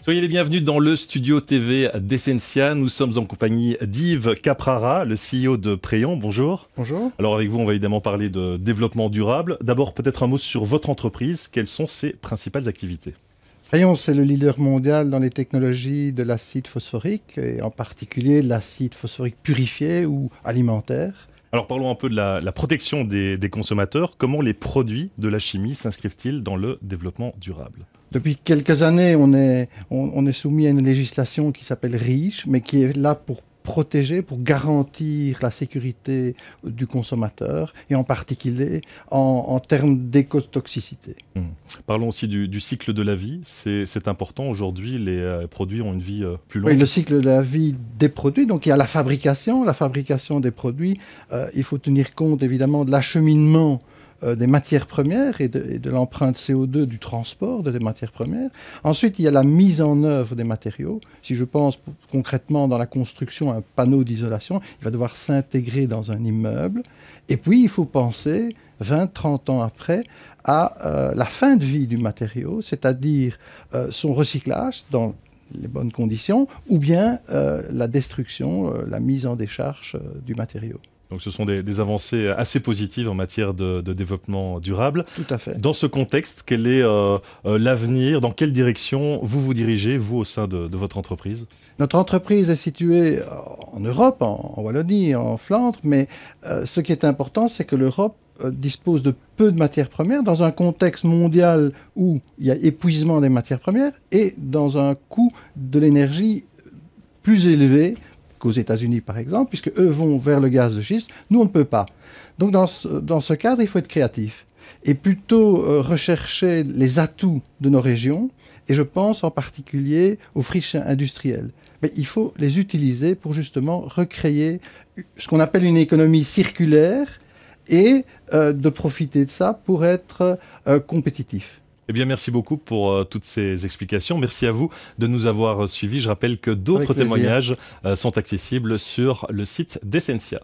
Soyez les bienvenus dans le studio TV d'Essentia. Nous sommes en compagnie d'Yves Caprara, le CEO de Préon. Bonjour. Bonjour. Alors avec vous, on va évidemment parler de développement durable. D'abord, peut-être un mot sur votre entreprise. Quelles sont ses principales activités ? Préon, c'est le leader mondial dans les technologies de l'acide phosphorique, et en particulier de l'acide phosphorique purifié ou alimentaire. Alors parlons un peu de la protection des consommateurs. Comment les produits de la chimie s'inscrivent-ils dans le développement durable ? Depuis quelques années, on est soumis à une législation qui s'appelle REACH, mais qui est là pour protéger, pour garantir la sécurité du consommateur, et en particulier en termes d'écotoxicité. Parlons aussi du cycle de la vie. C'est important. Aujourd'hui, les produits ont une vie plus longue. Oui, le cycle de la vie des produits. Donc, il y a la fabrication des produits. Il faut tenir compte, évidemment, de l'acheminement des matières premières et de l'empreinte CO2 du transport des matières premières. Ensuite, il y a la mise en œuvre des matériaux. Si je pense concrètement dans la construction, un panneau d'isolation, il va devoir s'intégrer dans un immeuble. Et puis, il faut penser 20-30 ans après à la fin de vie du matériau, c'est-à-dire son recyclage dans les bonnes conditions, ou bien la destruction, la mise en décharge du matériau. Donc ce sont des avancées assez positives en matière de développement durable. Tout à fait. Dans ce contexte, quel est l'avenir ? Dans quelle direction vous dirigez, vous, au sein de votre entreprise ? Notre entreprise est située en Europe, en Wallonie, en Flandre, mais ce qui est important, c'est que l'Europe dispose de peu de matières premières dans un contexte mondial où il y a épuisement des matières premières et dans un coût de l'énergie plus élevé qu'aux États-Unis, par exemple, puisque eux vont vers le gaz de schiste. Nous, on ne peut pas. Donc, dans ce cadre, il faut être créatif et plutôt rechercher les atouts de nos régions. Et je pense en particulier aux friches industrielles. Mais il faut les utiliser pour justement recréer ce qu'on appelle une économie circulaire et de profiter de ça pour être compétitif. Eh bien, merci beaucoup pour toutes ces explications. Merci à vous de nous avoir suivis. Je rappelle que d'autres témoignages sont accessibles sur le site d'Essentia.